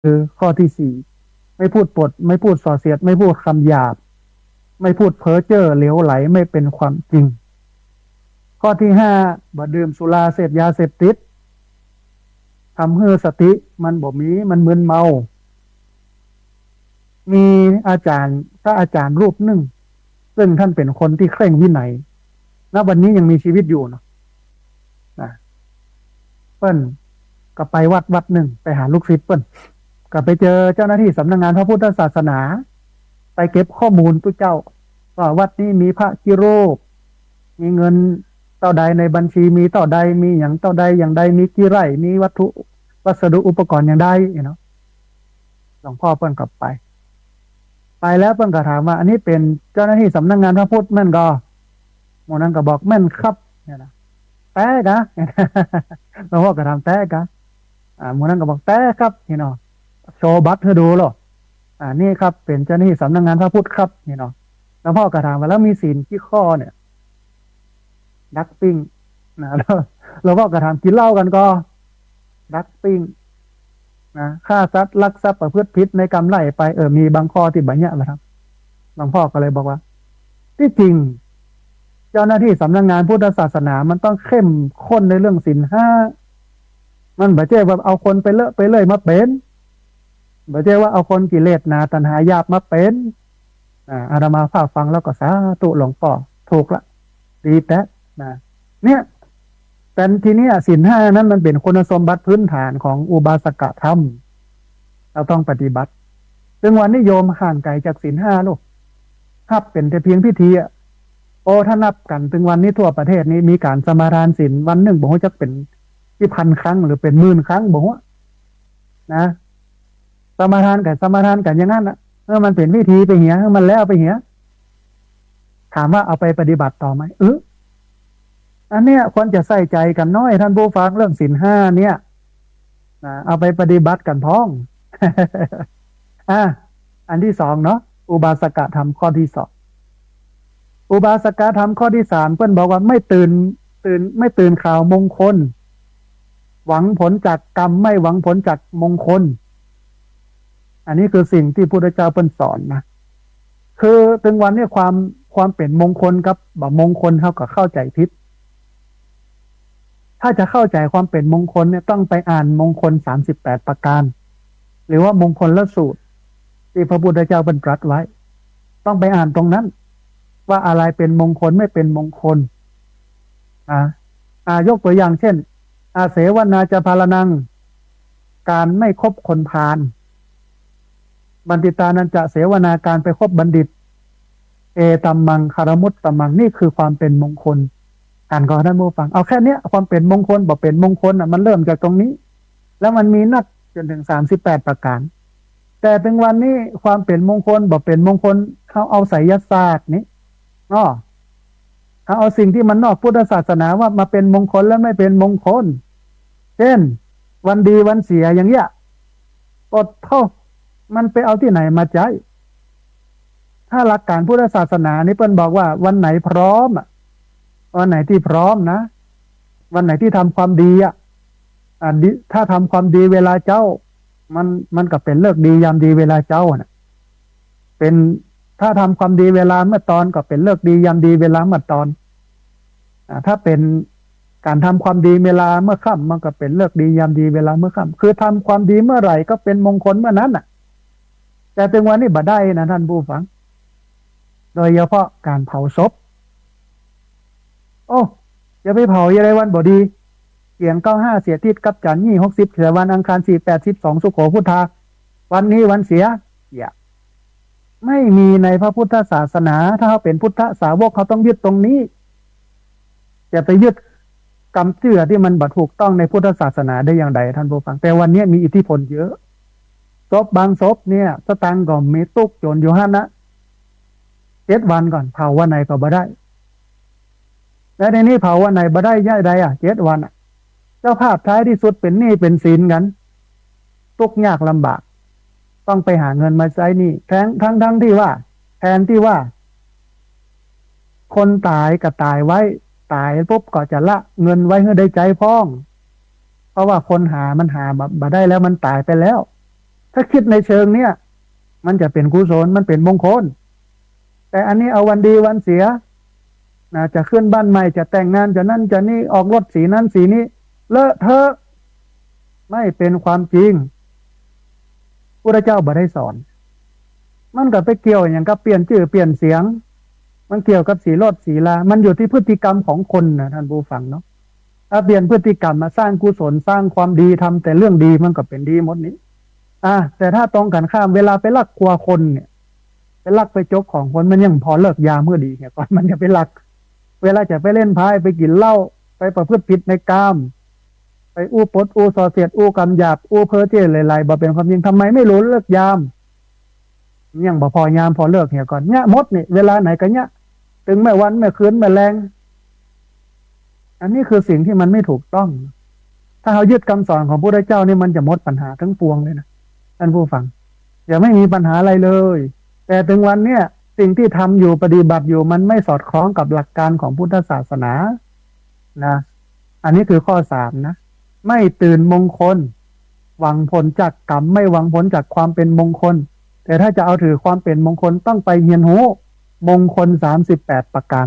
คือข้อที่สี่ไม่พูดปดไม่พูดส่อเสียดไม่พูดคำหยาบไม่พูดเพ้อเจ้อเหลวไหลไม่เป็นความจริงข้อที่ห้าบ่ดื่มสุราเสพยาเสพติดทำให้สติมันบ่มีมันมึนเมามีอาจารย์พระอาจารย์รูปหนึ่งซึ่งท่านเป็นคนที่เคร่งวินัยณวันนี้ยังมีชีวิตอยู่เนาะนะเปิ้ลก็ไปวัดหนึ่งไปหาลูกศิษย์เปิ้ลก็ไปเจอเจ้าหน้าที่สำนักงานพระพุทธศาสนาไปเก็บข้อมูลผู้เจ้าว่าวัดนี้มีพระกี่รูปมีเงินเท่าใดในบัญชีมีเท่าใดมีอย่างเท่าใดอย่างใดมีกี่ไร่มีวัตถุวัสดุอุปกรณ์อย่างใดเนาะหลวงพ่อเปิ้ลกลับไปแล้วเปิ้ลก็ถามว่าอันนี้เป็นเจ้าหน้าที่สำนักงานพระพุทธแม่นก็หมอนั้นก็บอกแม่นครับเนี่ยนะแต่กะหลวงพ่อก็ถามแต่กะหมอนั้นก็บอกแต่ครับเนาะโชว์บัตรให้ดูหรอนี่ครับเป็นเจ้าหน้าที่สำนักงานพระพุทธครับเนาะแล้วพ่อกระถามว่าแล้วมีศีลกี่ข้อเนี่ยดักปิ้งนะแล้วพ่อกระถามกินเหล้ากันก็ดักปิ้งนะฆ่าสัตว์ลักทรัพย์ประพฤติผิดในกรรมไล่ไปมีบางข้อที่บัญญัตินะครับหลวงพ่อก็เลยบอกว่าที่จริงเจ้าหน้าที่สำนักงานพุทธศาสนามันต้องเข้มข้นในเรื่องศีลห้ามันบ่ใช่ว่าเอาคนไปเลอะไปเลยมาเป็นบ่ใช่ว่าเอาคนกิเลสนาตัณหาหยาบมาเป็นอาตมาฟังแล้วก็สาธุหลวงพ่อถูกละดีแต่นะเนี่ยแต่ทีนี้ศีลห้านั้นมันเป็นคุณสมบัติพื้นฐานของอุบาสกธรรมเราต้องปฏิบัติซึ่งวันนี้โยมห่างไกลจากศีลห้าลูกถ้าเป็นแต่เพียงพิธีถ้านับกันถึงวันนี้ทั่วประเทศนี้มีการสมาทานศีลวันหนึ่งบอกว่าจะเป็นที่พันครั้งหรือเป็นหมื่นครั้งบอกว่านะสมาทานกันอย่างนั้นนะมันเป็นวิธีไปเหี้ยมันแล้วไปเหี้ยถามว่าเอาไปปฏิบัติต่อไหมอันเนี้ยควรจะใส่ใจกันน้อยท่านผู้ฟังเรื่องศีลห้าเนี่ยเอาไปปฏิบัติกันพ้อง อันที่สองเนาะอุบาสกธรรมข้อที่สองอุบาสกธรรมข้อที่สามเพื่อนบอกว่าไม่ตื่นข่าวมงคลหวังผลจากกรรมไม่หวังผลจากมงคลอันนี้คือสิ่งที่พุทธเจ้าเพิ่นสอนนะคือถึงวันนี้ความเป็นมงคลกับแบบมงคลเท่ากับเข้าใจผิดถ้าจะเข้าใจความเป็นมงคลเนี่ยต้องไปอ่านมงคล38ประการหรือว่ามงคลละสูตรที่พระพุทธเจ้าบรรตรัสไว้ต้องไปอ่านตรงนั้นว่าอะไรเป็นมงคลไม่เป็นมงคลยกตัวอย่างเช่นอาเสวนาจะพาลนังการไม่คบคนพาลบัณฑิตานันจะเสวนาการไปคบบัณฑิตตัมมังคารมุตตัมมังนี่คือความเป็นมงคลอ่านก่อนท่านผู้ฟังเอาแค่เนี้ยความเป็นมงคลบอกเป็นมงคลมันเริ่มจากตรงนี้แล้วมันมีนักจนถึง38ประการแต่ถึงวันนี้ความเป็นมงคลบอกเป็นมงคลเขาเอาไสยศาสตร์นี้เขาเอาสิ่งที่มันนอกพุทธศาสนาว่ามาเป็นมงคลแล้วไม่เป็นมงคลเช่นวันดีวันเสียอย่างเงี้ยอดเท่ามันไปเอาที่ไหนมาใจถ้าหลักการพุทธศาสนานี่เปิ้นบอกว่าวันไหนพร้อมวันไหนที่พร้อมนะวันไหนที่ทำความดีถ้าทำความดีเวลาเจ้ามันก็เป็นเลิกดียามดีเวลาเจ้าเป็นถ้าทำความดีเวลาเมื่อตอนก็เป็นเลิกดียามดีเวลาเมื่อตอนถ้าเป็นการทำความดีเวลาเมื่อค่ำมันก็เป็นเลิกดียามดีเวลาเมื่อค่ำคือทำความดีเมื่อไหร่ก็เป็นมงคลเมื่อนั้นแต่ถึงวันนี้บ่ได้นะท่านผู้ฟังโดยเฉพาะการเผาศพอย่าไปเผาอะไรวันบ่ดีเกี่ยง95เสียทิศกับจันทร์60เสียวันอังคาร48 12สุโขพุทธาวันนี้วันเสียไม่มีในพระพุทธศาสนาถ้าเขาเป็นพุทธสาวกเขาต้องยึดตรงนี้จะไปยึดกรรมเชื่อที่มันบัถูกต้องในพุทธศาสนาได้อย่างไรท่านผู้ฟังแต่วันนี้มีอิทธิพลเยอะศพบางศพเนี่ยสตังก็มีตุกโจรอยู่นะ7 วันก่อนเผาวันไหนก็บ่ได้และในนี้เผาวันไหนบ่ได้ย่ายใด7 วันเจ้าภาพท้ายที่สุดเป็นหนี้เป็นสินกันทุกข์ยากลำบากต้องไปหาเงินมาใช้หนี้ทั้งที่ว่าแทนที่ว่าคนตายก็ตายไว้ตายปุ๊บก็จะละเงินไว้ให้ได้ใจพ้องเพราะว่าคนหามันหาบ่ได้แล้วมันตายไปแล้ว ถ้าคิดในเชิงเนี้ยมันจะเป็นกุศลมันเป็นมงคลแต่อันนี้เอาวันดีวันเสียนะจะขึ้นบ้านใหม่จะแต่งงานจะนั่นจะนี่ออกรถสีนั้นสีนี้เลอะเทอะไม่เป็นความจริงพระเจ้าบ่ได้สอนมันก็ไปเกี่ยวอย่างกับเปลี่ยนชื่อเปลี่ยนเสียงมันเกี่ยวกับสีรถสีลามันอยู่ที่พฤติกรรมของคนนะท่านผู้ฟังเนาะถ้าเปลี่ยนพฤติกรรมมาสร้างกุศลสร้างความดีทำแต่เรื่องดีมันก็เป็นดีหมดนี้แต่ถ้าตรงกันข้ามเวลาไปลักครัวคนเนี่ยไปลักไปจกของคนมันยังพอเลิกยาเมื่อดีเนี่ยก่อนมันจะไปลักเวลาจะไปเล่นไพ่ไปกินเหล้าไปประพฤติผิดในกามไปอู้ปดอู้ส่อเสียดอู้กำหยาบอู้เพ้อเจ้อหลายๆบ่เป็นความจริงทำไมไม่รู้เลิกยามยังบ่พอยามพอเลิกเนี่ยก่อนเนี่ยมดเนี่ยเวลาไหนกันเนี่ยถึงแม่วันแม่คืนแม่แรงอันนี้คือสิ่งที่มันไม่ถูกต้องถ้าเรายึดคำสอนของพระพุทธเจ้านี่มันจะหมดปัญหาทั้งปวงเลยนะท่านผู้ฟังอย่าไม่มีปัญหาอะไรเลยแต่ถึงวันเนี้ยสิ่งที่ทำอยู่ปฏิบัติอยู่มันไม่สอดคล้องกับหลักการของพุทธศาสนานะอันนี้คือข้อ3นะไม่ตื่นมงคลหวังผลจากกรรมไม่หวังผลจากความเป็นมงคลแต่ถ้าจะเอาถือความเป็นมงคลต้องไปเรียนรู้มงคล38ประการ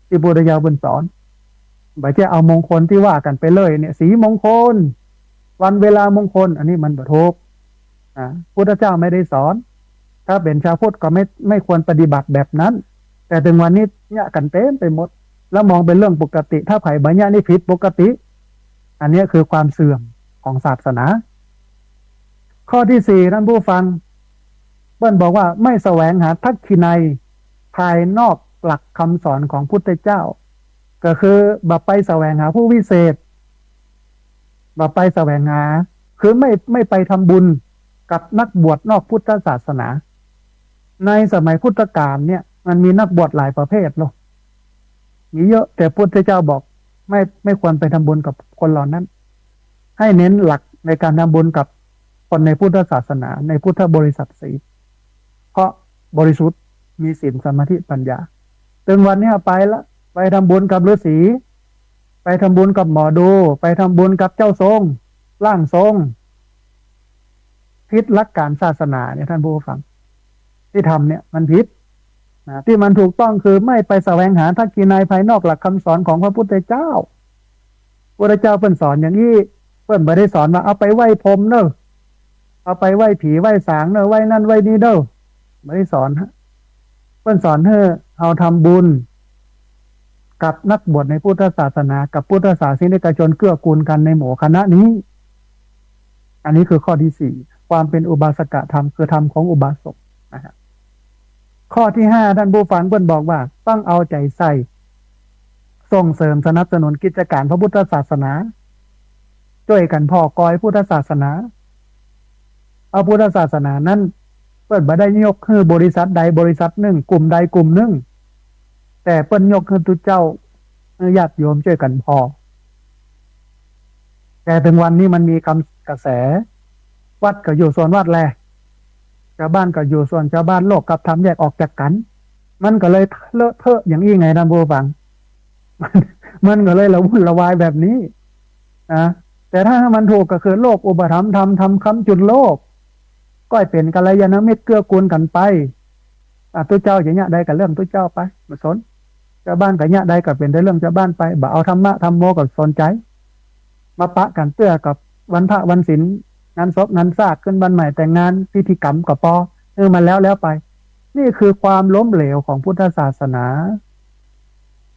ที่พุทธเจ้าสอนไม่ใช่เอามงคลที่ว่ากันไปเลยเนี่ยสีมงคลวันเวลามงคลอันนี้มันบ่ถูกพุทธเจ้าไม่ได้สอนถ้าเป็นชาวพุทธก็ไม่ควรปฏิบัติแบบนั้นแต่ถึงวันนี้เนี่ยกันเต็มไปหมดแล้วมองเป็นเรื่องปกติถ้าไผ่บัญญัตินี่ผิดปกติอันนี้คือความเสื่อมของศาสนาข้อที่4ท่านผู้ฟังเปิ้ลบอกว่าไม่แสวงหาทักษิณัยภายนอกหลักคำสอนของพุทธเจ้าก็คือบ่ไปแสวงหาผู้วิเศษบ่ไปแสวงหาคือไม่ไปทำบุญกับนักบวชนอกพุทธศาสนาในสมัยพุทธกาลเนี่ยมันมีนักบวชหลายประเภทเนาะมีเยอะแต่พุทธเจ้าบอกไม่ควรไปทำบุญกับคนเหล่านั้นให้เน้นหลักในการทำบุญกับคนในพุทธศาสนาในพุทธบริษัทสีเพราะบริสุทธิ์มีศีลสมาธิปัญญาถึงวันนี้ไปละไปทำบุญกับฤาษีไปทำบุญกับหมอดูไปทำบุญกับเจ้าทรงร่างทรงผิดหลักการศาสนาเนี่ยท่านผู้ฟังที่ทำเนี่ยมันผิดที่มันถูกต้องคือไม่ไปแสวงหาทักษิณัยภายนอกหลักคำสอนของพระพุทธเจ้าพระพุทธเจ้าเพิ่นสอนอย่างนี้เพิ่นไม่ได้สอนว่าเอาไปไหว้พรหมเนอะเอาไปไหว้ผีไหว้สางเนอะไหว้นั่นไหว้นี่เนอะไม่ได้สอนฮะเพิ่นสอนให้เอาทำบุญกับนักบวชในพุทธศาสนากับพุทธศาสนิกชนเกื้อกูลกันในหมู่คณะนี้อันนี้คือข้อที่4ความเป็นอุบาสกธรรมคือธรรมของอุบาสกนะครับข้อที่5ท่านผู้ฟังเพิ่นบอกว่าต้องเอาใจใส่ส่งเสริมสนับสนุนกิจการพระพุทธศาสนาช่วยกันพ่อกอยพุทธศาสนาเอาพุทธศาสนานั้นเพิ่นบ่ได้ยกคือบริษัทใดบริษัทหนึ่งกลุ่มใดกลุ่มหนึ่งแต่เพิ่นยกคือทุกเจ้าญาติโยมช่วยกันพอแต่ถึงวันนี้มันมีกระแสวัดก็อยู่ส่วนวัดแลชาวบ้านก็อยู่ส่วนชาวบ้านโลกกับธรรมแยกออกจากกันมันก็เลยเลอะเทอะอย่างนี้ไงท่านผู้ฟังมันก็เลยละวุ่นละวายแบบนี้แต่ถ้ามันถูกก็คือโลกอุปถัมภ์ธรรมทำคำจุดโลกก็เป็นกัลยาณมิตรเกื้อกูลกันไปตัวเจ้าอย่างเงี้ยได้กับเรื่องตัวเจ้าไปมาสนชาวบ้านกับเงี้ยได้กับเป็นได้เรื่องชาวบ้านไปบ่เอาธรรมะธรรมโมกับสนใจมาปะกันเตื้อกับวันพระวันศีลงานศพงานซากขึ้นบ้านใหม่แต่งงานพิธีกรรมกับปอมันแล้วไปนี่คือความล้มเหลวของพุทธศาสนา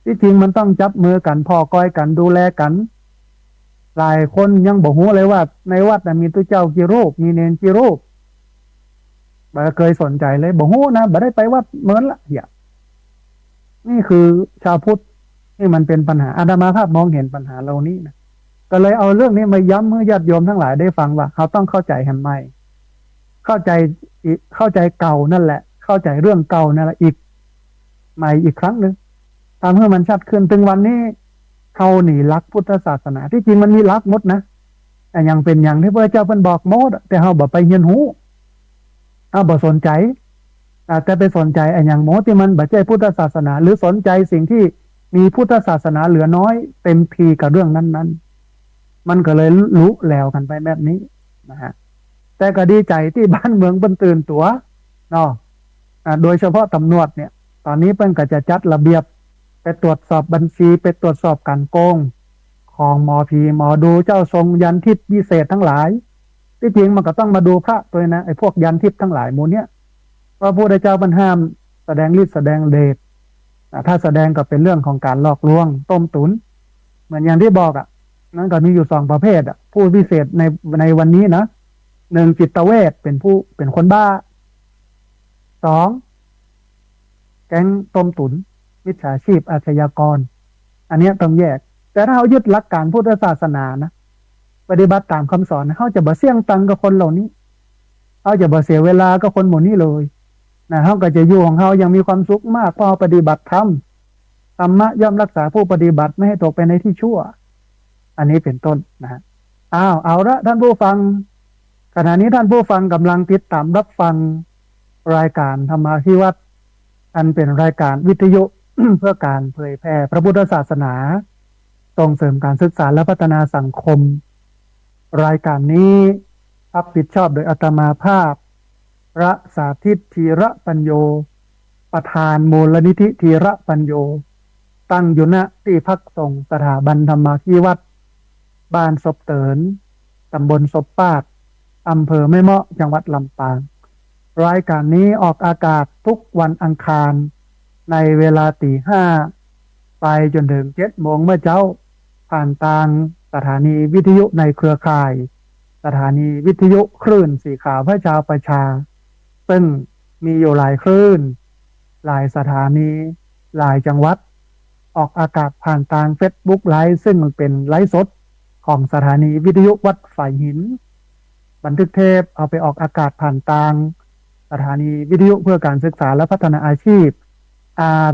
ที่จริงมันต้องจับมือกันพ่อกอยกันดูแลกันหลายคนยังบอกหูเลยว่าในวัดมีตัวเจ้ากี่รูปมีเนรกี่รูปบ่เคยสนใจเลยบอกหูนะบ่ได้ไปวัดเหมือนละอย่านี่คือชาวพุทธนี่มันเป็นปัญหาอาตมาภาพมองเห็นปัญหาเหล่านี้นะก็เลยเอาเรื่องนี้มาย้ำให้ญาติโยมทั้งหลายได้ฟังว่าเขาต้องเข้าใจให้ใหม่เข้าใจเก่านั่นแหละเข้าใจเรื่องเก่านั่นแหละอีกใหม่อีกครั้งนึงทำให้มันชัดขึ้นถึงวันนี้เขาหนีรักพุทธศาสนาที่จริงมันมีรักหมดนะแต่ยังเป็นอย่างที่พระเจ้าเพิ่นบอกหมดแต่เขาบอกไปเฮียนหูบอกสนใจแต่ไปสนใจอย่างหมดที่มันบัจเจพุทธศาสนาหรือสนใจสิ่งที่มีพุทธศาสนาเหลือน้อยเต็มทีกับเรื่องนั้นมันก็เลยลุแล้วกันไปแบบนี้นะฮะ แต่ก็ดีใจที่บ้านเมืองเปิ้นตื่นตัวเนาะโดยเฉพาะตำรวจเนี่ยตอนนี้เปิ้นก็จะจัดระเบียบไปตรวจสอบบัญชีไปตรวจสอบการโกงของหมอผีหมอดูเจ้าทรงยันทิพย์วิเศษทั้งหลายที่จริงมันก็ต้องมาดูพระตัวนะไอ้พวกยันทิพย์ทั้งหลายหมู่เนี้ยพระพุทธเจ้าบันห้ามแสดงฤทธิ์แสดงเดชถ้าแสดงก็เป็นเรื่องของการหลอกลวงต้มตุนเหมือนอย่างที่บอกนั่นก็มีอยู่สองประเภทผู้พิเศษในวันนี้นะหนึ่งจิตเวชเป็นผู้เป็นคนบ้าสองแก๊งต้มตุนมิจฉาชีพอาชญากรอันนี้ต้องแยกแต่ถ้าเขายึดหลักการพุทธศาสนานะปฏิบัติตามคำสอนเขาจะบ่เสี่ยงตังกับคนเหล่านี้เขาจะบ่เสียเวลากับคนหมู่นี้เลยนะเขาก็จะอยู่ของเขายังมีความสุขมากเพราะปฏิบัติธรรมธรรมะย่อมรักษาผู้ปฏิบัติไม่ให้ตกไปในที่ชั่วอันนี้เป็นต้นนะฮะเอาละท่านผู้ฟังขณะนี้ท่านผู้ฟังกำลังติดตามรับฟังรายการธรรมาภิวัตน์อันเป็นรายการวิทยุ เพื่อการเผยแพร่พระพุทธศาสนาส่งเสริมการศึกษาและพัฒนาสังคมรายการนี้รับผิดชอบโดยอาตมาภาพพระสาธิตธีระปัญโยประธานมูลนิธิธีระปัญโยตั้งอยู่ณที่พักสงฆ์สถาบันธรรมาภิวัตน์บ้านศพเตินตำบลศพปาดอำเภอแม่เมาะจังหวัดลำปางรายการนี้ออกอากาศทุกวันอังคารในเวลาตี 5ไปจนถึง7 โมงเมื่อเช้าผ่านทางสถานีวิทยุในเครือข่ายสถานีวิทยุคลื่นสีขาวพระชาวประชาซึ่งมีอยู่หลายคลื่นหลายสถานีหลายจังหวัดออกอากาศผ่านทาง Facebook ไลฟ์ซึ่งมันเป็นไลฟ์สดของสถานีวิทยุวัดฝ่ายหินบันทึกเทปเอาไปออกอากาศผ่านทางสถานีวิทยุเพื่อการศึกษาและพัฒนาอาชีพ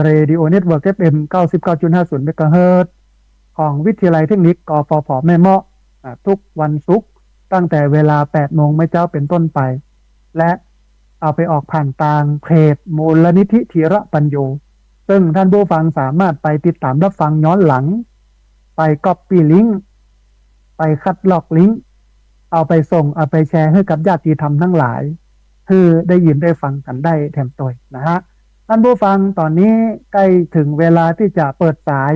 Radio Network FM 99.50 เมกะเฮิรตซ์ของวิทยาลัยเทคนิคกฟผแม่เมาะทุกวันศุกร์ตั้งแต่เวลา 8 โมงเช้าเป็นต้นไปและเอาไปออกผ่านทางเพจมูลนิธิธีระปัญโยซึ่งท่านผู้ฟังสามารถไปติดตามรับฟังย้อนหลังไปก๊อปปี้ลิงก์ไปคัดลอกลิงก์เอาไปส่งเอาไปแชร์ให้กับญาติธรรมทั้งหลายคือได้ยินได้ฟังกันได้แถมตัวนะฮะท่านผู้ฟังตอนนี้ใกล้ถึงเวลาที่จะเปิดสาย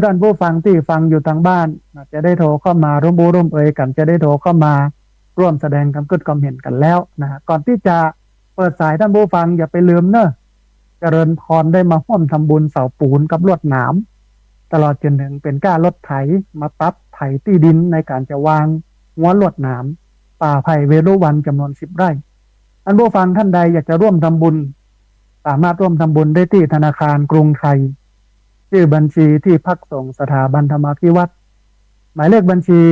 ท่านผู้ฟังที่ฟังอยู่ทางบ้านจะได้โทรเข้ามาร่วมบูร่วมเอ่ยกันจะได้โทรเข้ามาร่วมแสดงความคิดความเห็นกันแล้วนะฮะก่อนที่จะเปิดสายท่านผู้ฟังอย่าไปลืมเนอะเจริญพรได้มาร่วมทำบุญเสาปูนกับลวดหนามตลอดจนถึงเป็นก้ารถไถมาตัดไถที่ดินในการจะวางหัวลวดหนามป่าไผ่เวรุวันจำนวน10 ไร่ท่านผู้ฟังท่านใดอยากจะร่วมทำบุญสามารถร่วมทำบุญได้ที่ธนาคารกรุงไทยชื่อบัญชีที่พักสงฆ์สถาบันธรรมาภิวัตน์หมายเลขบัญชี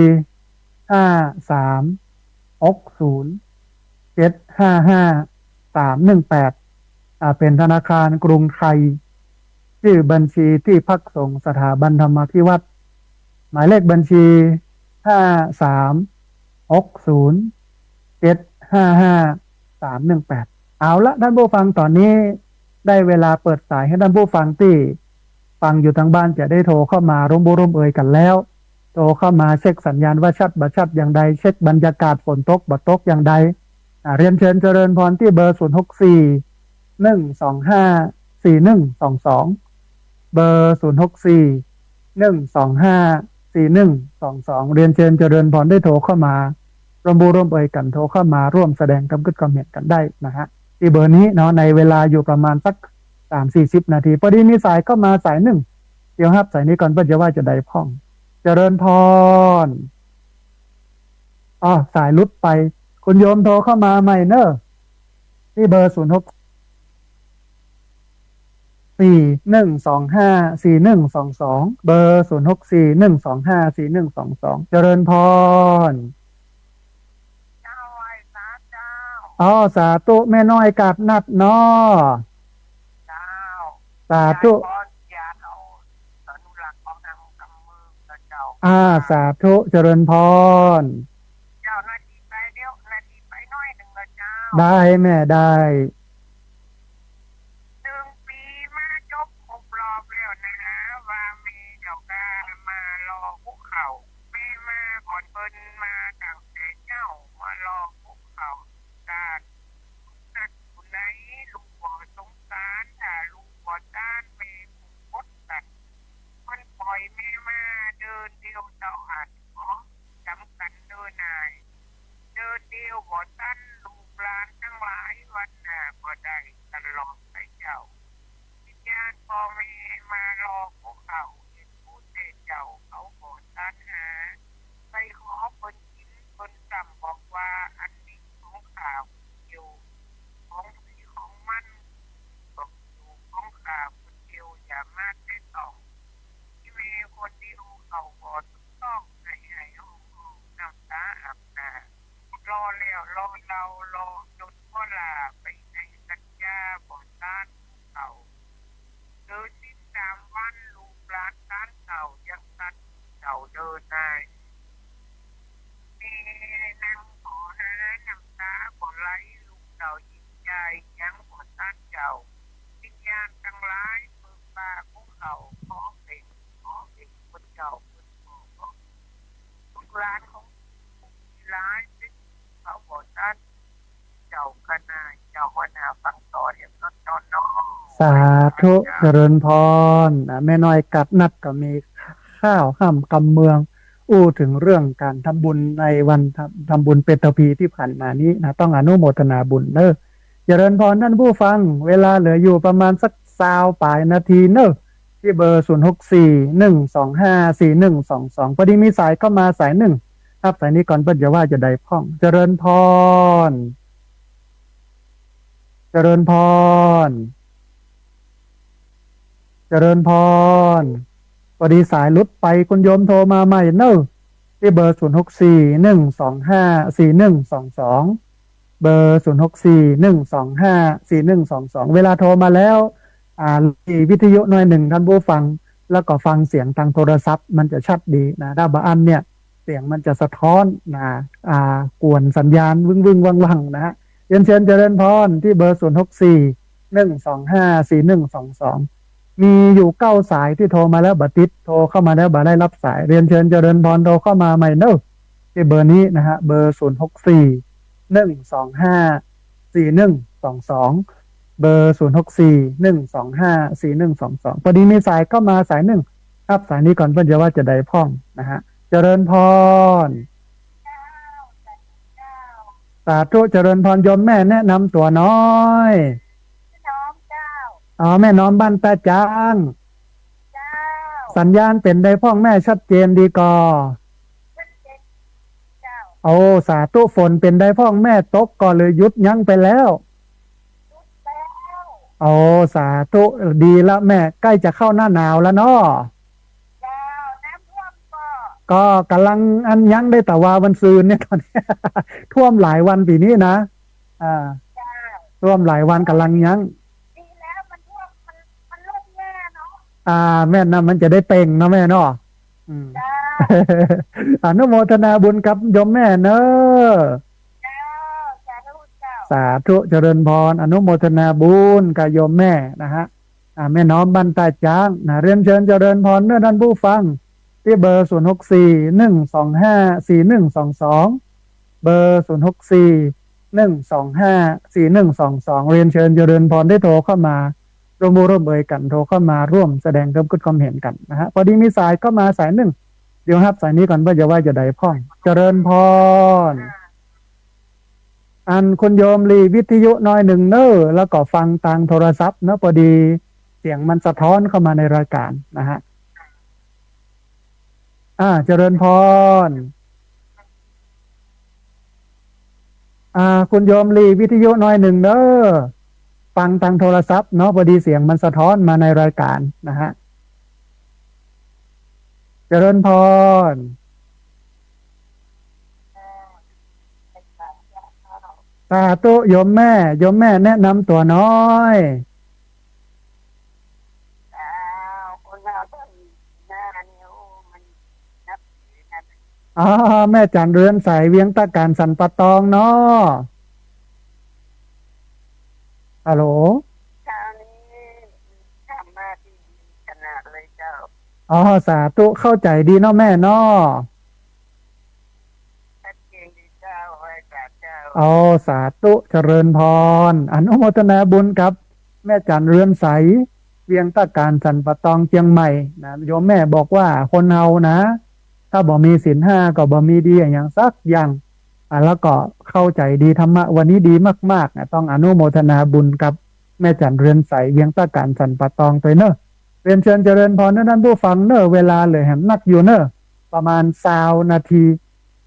5360755318เป็นธนาคารกรุงไทยชื่อบัญชีที่พักสงฆ์สถาบันธรรมาภิวัตน์หมายเลขบัญชี5360755318เอาละท่านผู้ฟังตอนนี้ได้เวลาเปิดสายให้ท่านผู้ฟังที่ฟังอยู่ทางบ้านจะได้โทรเข้ามาร่วมบุร่วมเอ่ยกันแล้วโทรเข้ามาเช็คสัญญาณว่าชัดบ่ชัดอย่างใดเช็คบรรยากาศฝนตกบ่ตกอย่างใดเรียนเชิญเจริญพรที่เบอร์0641254122เบอร์0641254122เรียนเชิญเจริญพรได้โทรเข้ามาร่วมบูร่วมเอ่ยกันโทรเข้ามาร่วมแสดงความคิดความเห็นกันได้นะฮะที่เบอร์นี้เนาะในเวลาอยู่ประมาณสัก30-40 นาทีพอดีมีสายเข้ามาสายหนึ่งเดี๋ยวครับสายนี้ก่อนเพื่อจะว่าจะได้พ่องเจริญพรสายลุดไปคุณโยมโทรเข้ามาใหม่เนอะที่เบอร์0641254122เบอร์0641254122เจริญพรสาธุแม่น้อยกาดนัดเนาะสาธุสาธุเจริญพรเจ้านาทีไปเดียวนาทีไปน้อยหนึ่งละเจ้าได้แม่ได้1 ปีมาจบครบรอบแล้วนะว่ามีเจ้ากามารอภูเขาแม่มาก่อนเพิ่นมาตั้งแต่เจ้ามารอภูเข นลูกหลานทั้งหลายวันหน้าก็ได้ตลอดไปเจ้าวิญญาณพ่อแม่มารอพวกเขาเห็นผู้เทศเจ้าเขาโปรดตัณหาไปขอคนกินคนจำบอกว่าอันนี้ของข่าวอยู่ของพี่ของมันบอกอยู่ของข่าวคนเดียวอย่ามาได้ต้องที่มีคนเดียวเขาบอกต้องให้น้ำตาอาบหน้ารอแล้วรอเรารอจนพ่อลาไปในสัญญาบอกต้านเขาเดินสิ้น3 วันลูกหลานต้านเขายังตัดเขาเดินได้มีนั่งขอหาน้ำตาบ่ไหลลูกเต่ายิ่งใหญ่ยังบ่ตัดเจ้าวิญญาณทั้งหลายเปิดปากของเขาขอเป็นคนเก่าคนโง่ลูกหลานของร้ายเขาบอกท่านเจ้าคณะเจ้าหัวหน้าฟังต่อเดี๋ยวต้นน้อง สาธุเจริญพรแม่น้อยกัดนัดก็มีข้าวห้ามกำเมืองอู้ถึงเรื่องการทำบุญในวันทำบุญเปตพีที่ผ่านมานี้นะต้องอนุโมทนาบุญเนอะเจริญพรท่านผู้ฟังเวลาเหลืออยู่ประมาณสัก20 ปลายนาทีเนอะที่เบอร์0641254122พอดีมีสายเข้ามาสายหนึ่งครับสายนี้ก่อนเพิ่นจะว่าจะได้พ่องเจริญพรเจริญพรเจริญพรพอดีสายหลุดไปคุณโยมโทรมาใหม่เนอะที่เบอร์0641254122เบอร์0641254122เวลาโทรมาแล้ววิทยุหน่อยหนึ่งท่านผู้ฟังแล้วก็ฟังเสียงทางโทรศัพท์มันจะชัดดีนะถ้าบางอันเนี่ยเสียงมันจะสะท้อนนะกวนสัญญาณวึ่งวังนะฮะเรียนเชิญเจริญพรที่เบอร์0641254122มีอยู่9 สายที่โทรมาแล้วบัดติดโทรเข้ามาแล้วบัดได้รับสายเรียนเชิญเจริญพรโทรเข้ามาใหม่เนอะที่เบอร์นี้นะฮะเบอร์0641254122เบอร์0641254122พอดีมีสายเข้ามาสายหนึ่งครับสายนี้ก่อนเพื่อนจะว่าจะได้พ่องนะฮะเจริญพรสาธุเจริญพรโยมแม่แนะนำตัวน้อยแม่น้อมบ้านตาจางสัญญาณเป็นได้พ่องแม่ชัดเจนดีกอสาธุฝนเป็นได้พ่องแม่ตกก็เลยยุดยั้งไปแล้วสาธุดีละแม่ใกล้จะเข้าหน้าหนาวแล้วเนาะก็กำลังอันยั้งได้แต่ว่าวันซืนเนี่ยตอนนี้ ท่วมหลายวันปีนี้นะท่วมหลายวันกำลังยั้งแม่นะมันจะได้เป่งเนาะแม่เนาะอนุโมทนาบุญกับโยมแม่เนอะสาธุเจริญพรอนุโมทนาบุญกับโยมแม่นะฮะแม่น้อมบ้านตาจ้างนะเรียนเชิญเจริญพรเนื้อท่านผู้ฟังที่เบอร์0641254122เบอร์0641254122เรียนเชิญเจริญพรได้โทรเข้ามาร่วมเอ่ยกันโทรเข้ามาร่วมแสดงความเห็นกันนะฮะพอดีมีสายเข้ามาสายหนึ่งเดี๋ยวครับสายนี้ก่อนว่าจะได้พ่องเจริญพรอันคุณโยมรีวิทยุน้อยหนึ่งเนอะแล้วก็ฟังทางโทรศัพท์เนอะพอดีเสียงมันสะท้อนเข้ามาในรายการนะฮะเจริญพรคุณโยมรีวิทยุน้อยหนึ่งเนอะฟังทางโทรศัพท์เนาะพอดีเสียงมันสะท้อนมาในรายการนะฮะเจริญพรสาธุโยมแม่แนะนำตัวน้อยแม่จันเรือนใสเวียงตะการสันปะตองเนาะฮัลโหลเช้านี้ทำมาที่ขนาดเลยเจ้าสาธุเข้าใจดีเนาะแม่เนาะชัดเจนดีเจ้าไว้กราบเจ้าสาธุเจริญพรอนุโมทนาบุญกับแม่จันเรือนใสเวียงตะการสันปะตองเชียงใหม่นะโยมแม่บอกว่าคนเฮานะถ้าบ่มีศีล 5ก็บ่มีดีอย่างสักอย่าง แล้วก็เข้าใจดีธรรมะวันนี้ดีมากๆนะต้องอนุโมทนาบุญกับแม่จันเรือนใสเวียงตะการสันปะตองไปเนอะเรียนเชิญเจริญพรนะท่านผู้ฟังเนอะเวลาเหลยแหมนักอยู่เนอะประมาณ20 นาที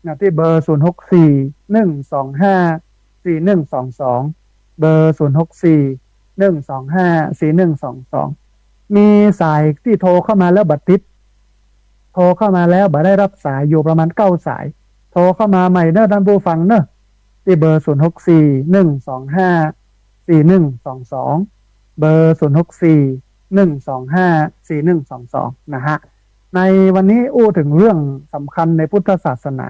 นะที่เบอร์0641254122เบอร์0641254122มีสายที่โทรเข้ามาแล้วบัดติดโทรเข้ามาแล้วบัดได้รับสายอยู่ประมาณ9 สายโทรเข้ามาใหม่เนอะท่านผู้ฟังเนอะที่เบอร์0641254122เบอร์0641254122นะฮะในวันนี้อู้ถึงเรื่องสำคัญในพุทธศาสนา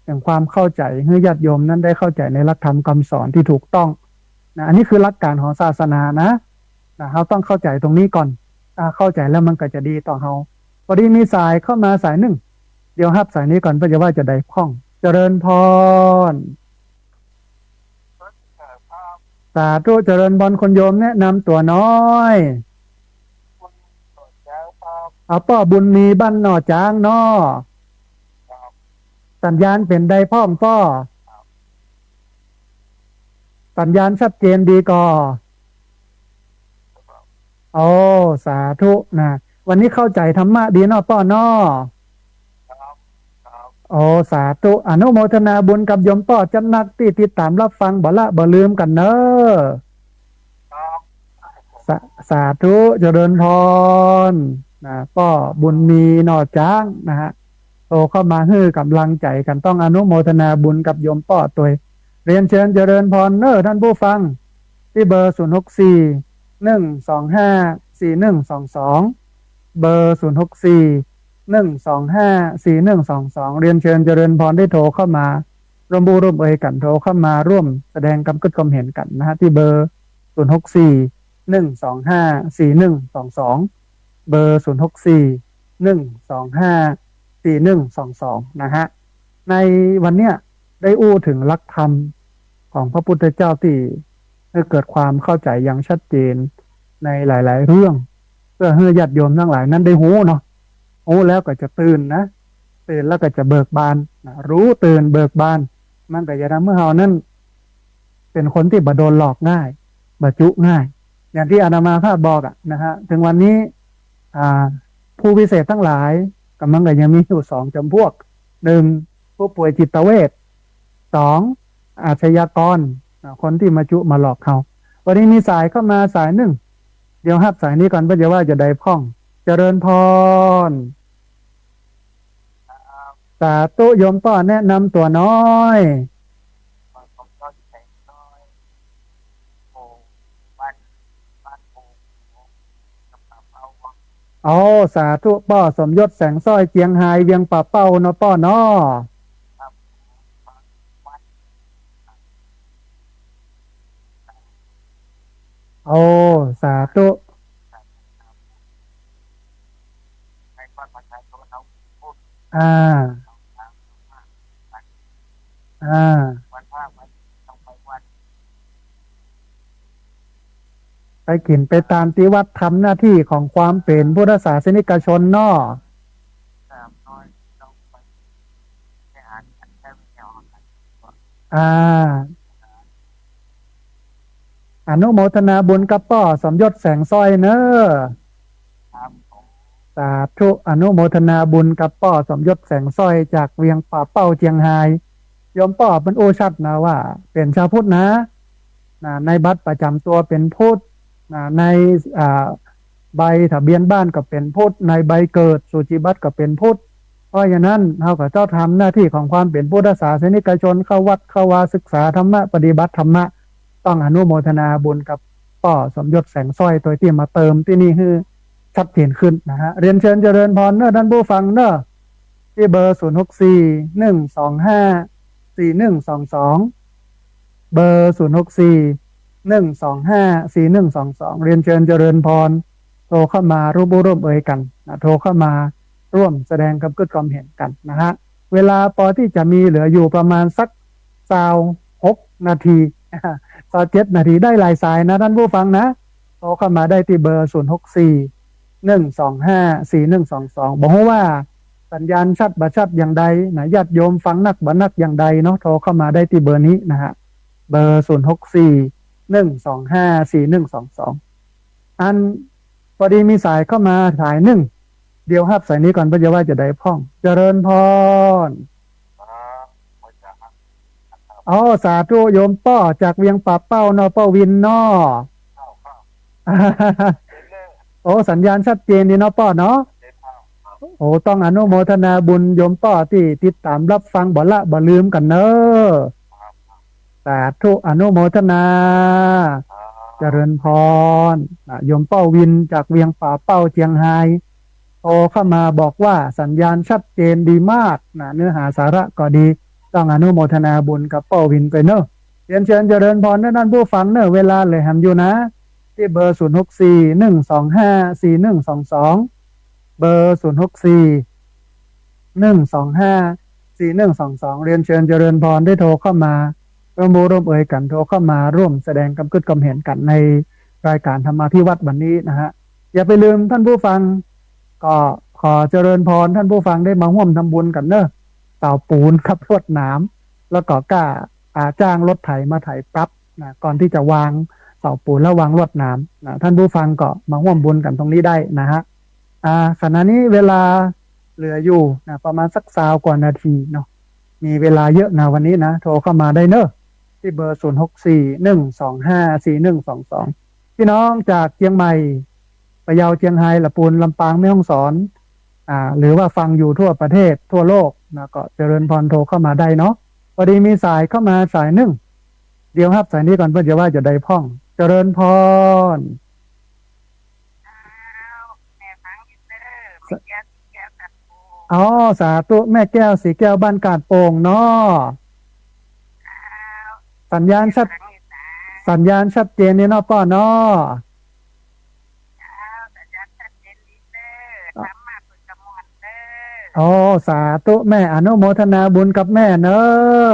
อย่างความเข้าใจให้ญาติโยมนั้นได้เข้าใจในหลักธรรมคำสอนที่ถูกต้องนะอันนี้คือหลักการของศาสนานะเราต้องเข้าใจตรงนี้ก่อนเข้าใจแล้วมันก็จะดีต่อเราพอดีมีสายเข้ามาสายหนึ่งเดี๋ยวฮับสายนี้ก่อนเพื่อจะว่าจะได้คล่องเจริญพรสาธุเจริญพรคนโยมแนะนำตัวน้อยเอาป้อบุญมีบ้านนอจางนอสัญญาณเป็นใดพ่องป้อสัญญาณชัดเจนดีก่อโอ้สาธุนะวันนี้เข้าใจธรรมะดีนอป้อนอโอ้สาธุอนุโมทนาบุญกับโยมป้อจำนักที่ติดตามรับฟังบ่ละบ่ลืมกันเนอะสาธุเจริญพรนะป้อบุญมีนอจ้างนะฮะโตเข้ามาฮื้อกำลังใจกันต้องอนุโมทนาบุญกับโยมป้อตัวเรียนเชิญเจริญพรเนอะท่านผู้ฟังที่เบอร์0641254122เบอร์0641254122เรียนเชิญเจริญพรได้โทรเข้ามาร่วมบูร่วมเอ่ยกันโทรเข้ามาร่วมแสดงความคิดความเห็นกันนะฮะที่เบอร์0641254122เบอร์0641254122นะฮะในวันเนี้ยได้อู้ถึงหลักธรรมของพระพุทธเจ้าที่ให้เกิดความเข้าใจอย่างชัดเจนในหลายๆเรื่องเพื่อให้ญาติโยมทั้งหลายนั้นได้หูเนาะหูแล้วก็จะตื่นนะตื่นแล้วก็จะเบิกบานนะรู้ตื่นเบิกบานมันก็จะทำให้เรานั้นเป็นคนที่บ่โดนหลอกง่ายบ่จุง่ายอย่างที่อาตมาภาพบอกนะฮะถึงวันนี้ผู้พิเศษทั้งหลายกำลังก็ยังมีอยู่2 จำพวก1ผู้ป่วยจิตเวช2อาชญากรคนที่มาจุมาหลอกเขาวันนี้มีสายเข้ามาสายหนึ่งเดี๋ยวฮับสายนี้ก่อนเพื่อจะว่าจะได้พ้องเจริญพรสาธุโยมป้อแนะนำตัวน้อยอ๋อสาธุป้อสมยศแสงสร้อยเจียงไฮเวียงป่าเป้าเนาะป้อเนาะโอ้สาธุอ่าไปกินไปตามที่วัดทำหน้าที่ของความเป็นพุทธศาสนิกชนเนาะอ่าอนุโมทนาบุญกับป้อสมยศแสงสร้อยเนอะสาธุอนุโมทนาบุญกับป้อสมยศแสงสร้อยจากเวียงป่าเป้าเจียงไฮโยมป้อเป็นโอชัดนะว่าเป็นชาวพุทธนะในบัตรประจำตัวเป็นพุทธในใบทะเบียนบ้านก็เป็นพุทธในใบเกิดสุจิบัตรก็เป็นพุทธเพราะฉะนั้นเราก็เจ้าทำหน้าที่ของความเป็นพุทธศาสนิกชนเข้าวัดเข้าวาศึกษาธรรมะปฏิบัติธรรมะต้องอนุโมทนาบุญกับป้อสมยศแสงสร้อยตัวที่มาเติมที่นี่คือชัดเจนขึ้นนะฮะเรียนเชิญเจริญพรเนอะท่านผู้ฟังเนอะที่เบอร์0641254122เบอร์0641254122เรียนเชิญเจริญพรโทรเข้ามาร่วมเอ่ยกันนะโทรเข้ามาร่วมแสดงความคิดความเห็นกันนะฮะเวลาพอที่จะมีเหลืออยู่ประมาณสัก26 นาที27 นาทีได้หลายสายนะท่านผู้ฟังนะโทรเข้ามาได้ที่เบอร์0641254122บอกว่า สัญญาณชัดบ่ชัดอย่างใดนะญาติโยมฟังนักบ่นักอย่างใดเนาะโทรเข้ามาได้ที่เบอร์นี้นะฮะเบอร์0641254122อันพอดีมีสายเข้ามาสายหนึ่งเดี๋ยวครับสายนี้ก่อนเพื่อว่าจะได้พ่องเจริญพรอ๋อสาธุโยมป้อจากเวียงป่าเป้าเนาะป้าวินเนาะ โอ้สัญญาณชัดเจนดีเนาะป้อเนาะโอ้ต้องอนุโมทนาบุญโยมป้อที่ติดตามรับฟังบ่ละบ่ลืมกันเนอะสาธุอนุโมทนาเจริญพรโยมป้อวินจากเวียงป่าเป้าเจียงไฮ้โทรเข้ามาบอกว่าสัญญาณชัดเจนดีมากนะเนื้อหาสาระก็ดีต้องอนุโมทนาบุญกับป้อวินไปเนอะเรียนเชิญเจริญพรนั่นผู้ฟังเนอะเวลาเลยแฮมอยู่นะที่เบอร์0641254122เบอร์0641254122เรียนเชิญเจริญพรได้โทรเข้ามาร่วมร่วมเอ่ยกันโทรเข้ามาร่วมแสดงกำกึดกำเห็นกันในรายการธรรมาภิวัตน์วันนี้นะฮะอย่าไปลืมท่านผู้ฟังก็ขอเจริญพรท่านผู้ฟังได้มาร่วมทำบุญกันเนอะเต่าปูนขับรถน้ำแล้วก็กล้าจ้างรถไถมาไถปรับนะก่อนที่จะวางเสาปูนแล้ววางลวดหนามนะท่านผู้ฟังก็มาร่วมบุญกันตรงนี้ได้นะฮะขณะนี้เวลาเหลืออยู่นะประมาณสัก20 กว่านาทีเนาะมีเวลาเยอะนะวันนี้นะโทรเข้ามาได้เนอะที่เบอร์0641254122พี่น้องจากเชียงใหม่พะเยาเชียงไฮ้ละปูนลำปางแม่ฮ่องสอนหรือว่าฟังอยู่ทั่วประเทศทั่วโลกนะก็เจริญพรโทรเข้ามาได้เนาะพอดีมีสายเข้ามาสายหนึ่งเดี๋ยวครับสายนี้ก่อนเพื่อจะว่าจะได้พ่องเจริญพรอ๋อสาธุแม่แก้วสีแก้วบ้านกาดโป่งเนาะสัญญาณชัดเจนนี่เนาะป้อเนาะโอ้สาธุแม่อนุโมทนาบุญกับแม่เนอะ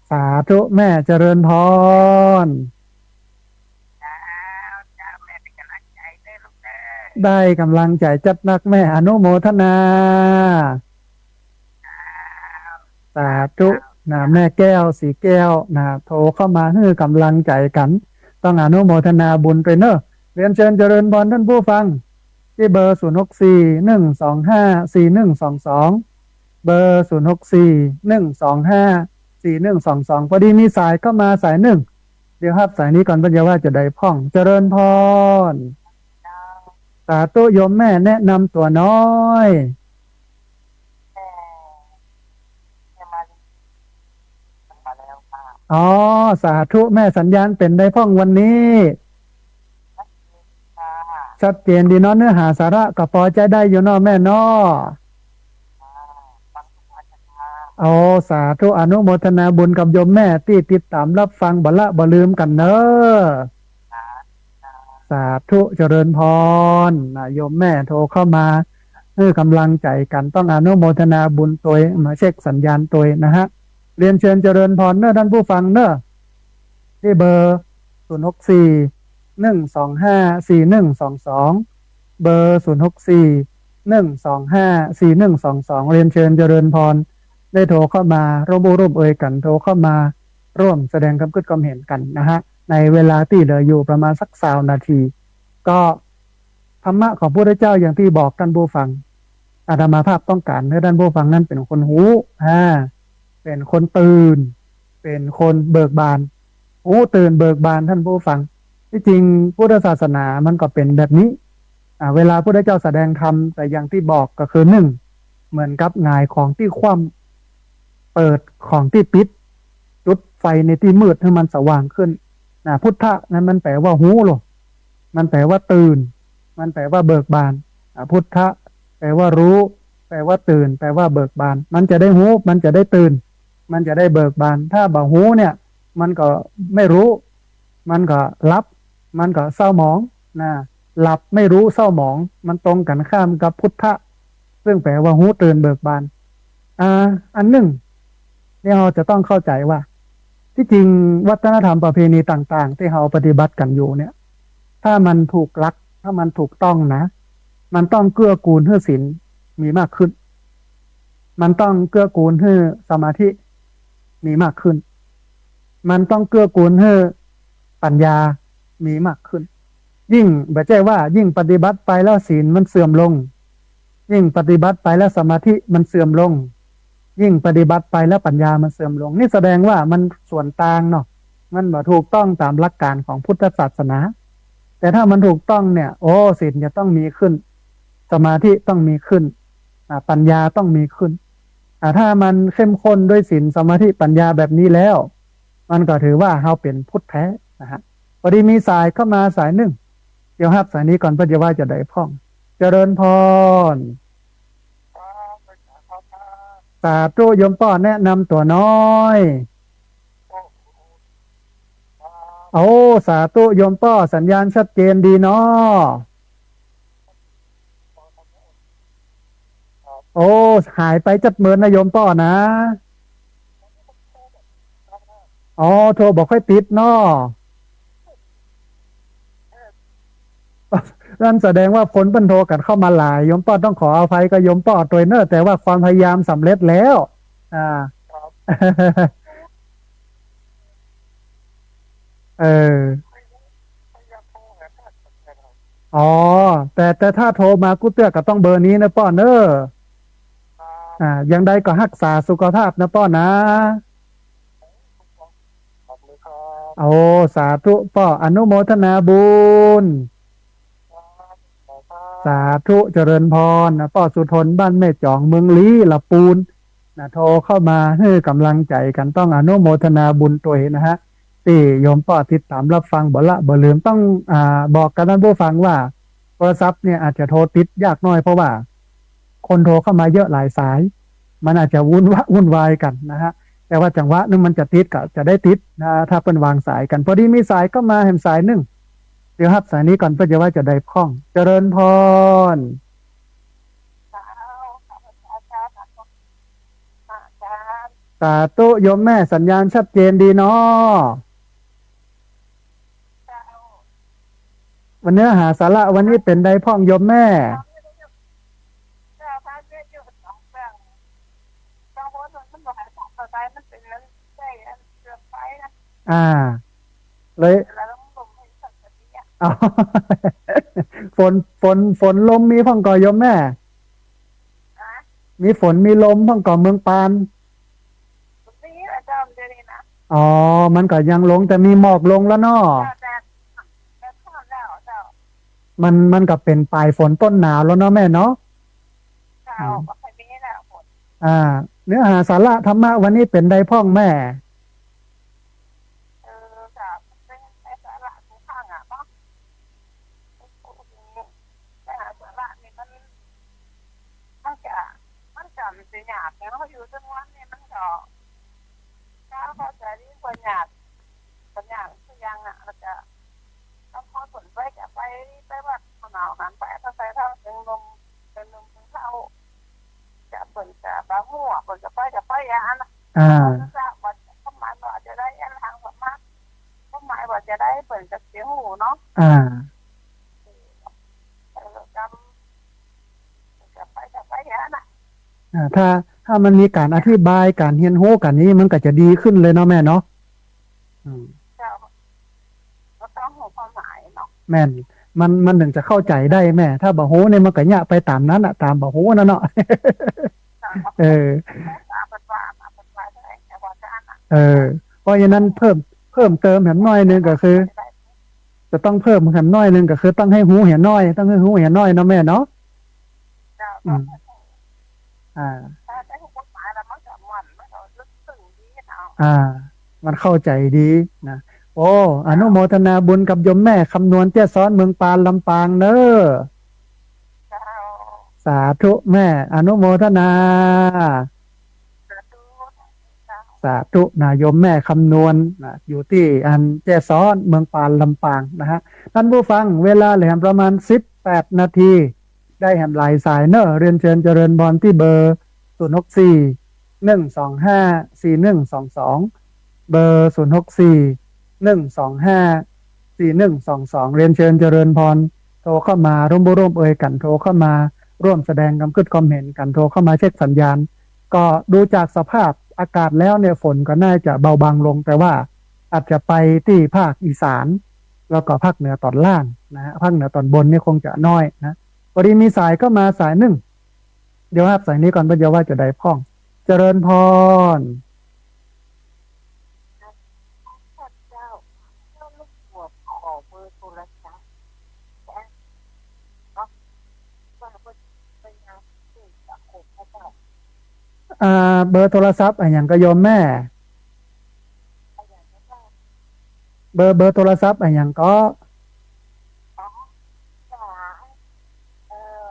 สาธุแม่เจริญพรได้กำลังใจจัดนักแม่อนุโมทนาสาธุนะแม่แก้วสีแก้วนะโทรเข้ามาให้กำลังใจกันต้องอนุโมทนาบุญไปเนอะเรียนเชิญเจริญพรท่านผู้ฟังที่เบอร์0641254122เบอร์0641254122พอดีมีสายเข้ามาสายหนึ่งเดี๋ยวครับสายนี้ก่อนเพื่อว่าจะได้พ่องเจริญพรสาธุโยมแม่แนะนำตัวน้อยอ๋อสาธุแม่สัญญาณเป็นได้พ่องวันนี้ชัดเจนดีเนาะเนื้อหาสาระก็พอใจได้อยู่เนาะแม่เนาะโอ้สาธุอนุโมทนาบุญกับโยมแม่ที่ติดตามรับฟังบ่ละบ่ลืมกันเนอะสาธุเจริญพรโยมแม่โทรเข้ามากำลังใจกันต้องอนุโมทนาบุญตัวมาเช็คสัญญาณตัวนะฮะเรียนเชิญเจริญพรเนอะท่านผู้ฟังเนอะที่เบอร์0641254122เบอร์0641254122เรียนเชิญเจริญพรได้โทรเข้ามาร่วมเอ่ยกันโทรเข้ามาร่วมแสดงความคิดความเห็นกันนะฮะในเวลาที่เหลืออยู่ประมาณสัก20 นาทีก็ธรรมะของพระพุทธเจ้าอย่างที่บอกท่านผู้ฟังอาตมาภาพต้องการให้ท่านผู้ฟังนั้นเป็นคนหูเป็นคนตื่นเป็นคนเบิกบานหูตื่นเบิกบานท่านผู้ฟังที่จริงพุทธศาสนามันก็เป็นแบบนี้เวลาพระพุทธเจ้าแสดงธรรมแต่อย่างที่บอกก็คือหนึ่งเหมือนกับหงายของที่คว่ำเปิดของที่ปิดจุดไฟในที่มืดให้มันสว่างขึ้นพุทธะนั้นมันแปลว่าหูหรอมันแปลว่าตื่นมันแปลว่าเบิกบานพุทธะแปลว่ารู้แปลว่าตื่นแปลว่าเบิกบานมันจะได้หูมันจะได้ตื่นมันจะได้เบิกบานถ้าบ่หูเนี่ยมันก็ไม่รู้มันก็หลับมันก็เศร้าหมองหลับไม่รู้เศร้าหมองมันตรงกันข้ามกับพุทธะซึ่งแปลว่าหูตื่นเบิกบานอันหนึ่งเนี่ยเราจะต้องเข้าใจว่าที่จริงวัฒนธรรมประเพณีต่างๆที่เราปฏิบัติกันอยู่เนี่ยถ้ามันถูกลัก ถ้ามันถูกต้องนะมันต้องเกื้อกูลให้ศีลมีมากขึ้นมันต้องเกื้อกูลให้สมาธิมีมากขึ้นมันต้องเกื้อกูลให้ปัญญามีมากขึ้นยิ่งแบบใจว่ายิ่งปฏิบัติไปแล้วศีลมันเสื่อมลงยิ่งปฏิบัติไปแล้วสมาธิมันเสื่อมลงยิ่งปฏิบัติไปแล้วปัญญามันเสื่อมลงนี่แสดงว่ามันส่วนต่างเนาะมันบ่ถูกต้องตามหลักการของพุทธศาสนาแต่ถ้ามันถูกต้องเนี่ยโอ้ศีลจะต้องมีขึ้นสมาธิต้องมีขึ้นปัญญาต้องมีขึ้นถ้ามันเข้มข้นด้วยศีลสมาธิปัญญาแบบนี้แล้วมันก็ถือว่าเราเป็นพุทธแท้นะฮะพอดีมีสายเข้ามาสายหนึ่งเดี๋ยวครับสายนี้ก่อนเพื่อจะว่าจะได้พ้องเจริญพรสาธุโยมป้อแนะนำตัวน้อยโอ้สาธุโยมป้อสัญญาณชัดเจนดีเนาะโอ้หายไปจัดเมินนะโยมป้อนะอ๋อโทรบอกค่อยติดเนาะนั่นแสดงว่าผลบันโทกันเข้ามาหลายโยมป้อต้องขออภัยกับโยมป้อตัวเนอร์แต่ว่าความพยายามสำเร็จแล้วอ่า เอออ๋อแต่ถ้าโทรมากูเตือกก็ต้องเบอร์นี้นะป้อเนอร์ยังใดก็รักษาสุขภาพนะป้อนะโอ้สาธุป้ออนุโมทนาบุญสาธุเจริญพรนะป้อสุทนบ้านแม่จองเมืองลี้ละปูนนะโทรเข้ามาให้กำลังใจกันต้องอนุโมทนาบุญตัวเองนะฮะที่โยมป้อติดตามรับฟังบ่ละบ่ลืมต้องบอกกันท่านผู้ฟังว่าโทรศัพท์เนี่ยอาจจะโทรติดยากน้อยเพราะว่าคนโทรเข้ามาเยอะหลายสายมันอาจจะวุ่นวายกันนะฮะแต่ว่าจังหวะนึงมันจะติดก็จะได้ติดนะถ้าเป็นวางสายกันพอดีมีสายก็มาเห็นสายหนึ่งเดี๋ยวครับสายนี้ก่อนเพื่อจะว่าจะได้คล่องเจริญพรสาธุโยมแม่สัญญาณชัดเจนดีเนาะวันเนื้อหาสาระวันนี้เป็นใดพ่องโยมแม่อ่าเลยเอาฝนลมมีพ่องก่อโยมแม่มีฝนมีลมพ่องก่อเมืองปานอ๋อมันก็ยังลงแต่มีหมอกลงแล้วเนาะมันก็เป็นปลายฝนต้นหนาวแล้วเนาะแม่เนาะอ่าเนื้อหาสาระธรรมะวันนี้เป็นใดพ่องแม่อ่าอ่าถ้ามันมีการอธิบายการเรียนรู้กันนี้มันก็จะดีขึ้นเลยเนาะแม่เนาะแม่นมันถึงจะเข้าใจได้แม่ถ้าบ่ฮู้เนี่ยมันก็ยะไปตามนั้นตามบ่ฮู้นั่นเนาะเออเพราะฉะนั้นเพิ่มเติมแหมน้อยนึงก็คือจะต้องเพิ่มแหมน้อยนึงก็คือต้องให้ฮู้เห็นน้อยต้องให้ฮู้เห็นน้อยเนาะแม่เนาะมันเข้าใจดีนะโอ้อนุโมทนาบุญกับโยมแม่คำนวณเจ้าซ้อนเมืองปานลำปางเนอสาธุแม่อนุโมทนาสาธุนะโยมแม่คำนวณนะอยู่ที่เจ้าซ้อนเมืองปานลำปางนะฮะท่านผู้ฟังเวลาเหลือประมาณ18 นาทีได้แหมหลายสายเนอเรียนเชิญเจริญบอลที่เบอร์064 125 4122เบอร์064 125 4122เรียนเชิญเจริญพร โทรเข้ามาร่วมเอ่ยกันโทรเข้ามาร่วมแสดงความคิดความเห็นกันโทรเข้ามาเช็คสัญญาณก็ดูจากสภาพอากาศแล้วเนี่ยฝนก็น่าจะเบาบางลงแต่ว่าอาจจะไปที่ภาคอีสานแล้วก็ภาคเหนือตอนล่างนะฮะภาคเหนือตอนบนนี่คงจะน้อยนะพอดีมีสายก็มาสายหนึ่งเดี๋ยวครับสายนี้ก่อนเพื่อว่าจะได้พ้องเจริญพร ข้าพเจ้าลูกบวชขอเบอร์โทรศัพท์และก็ว่าเป็นงานที่สังคมพระเจ้าเบอร์โทรศัพท์อย่างก็โยมแม่อย่างนี้ว่าเบอร์โทรศัพท์อย่างก็อ๋อจ๋าเออ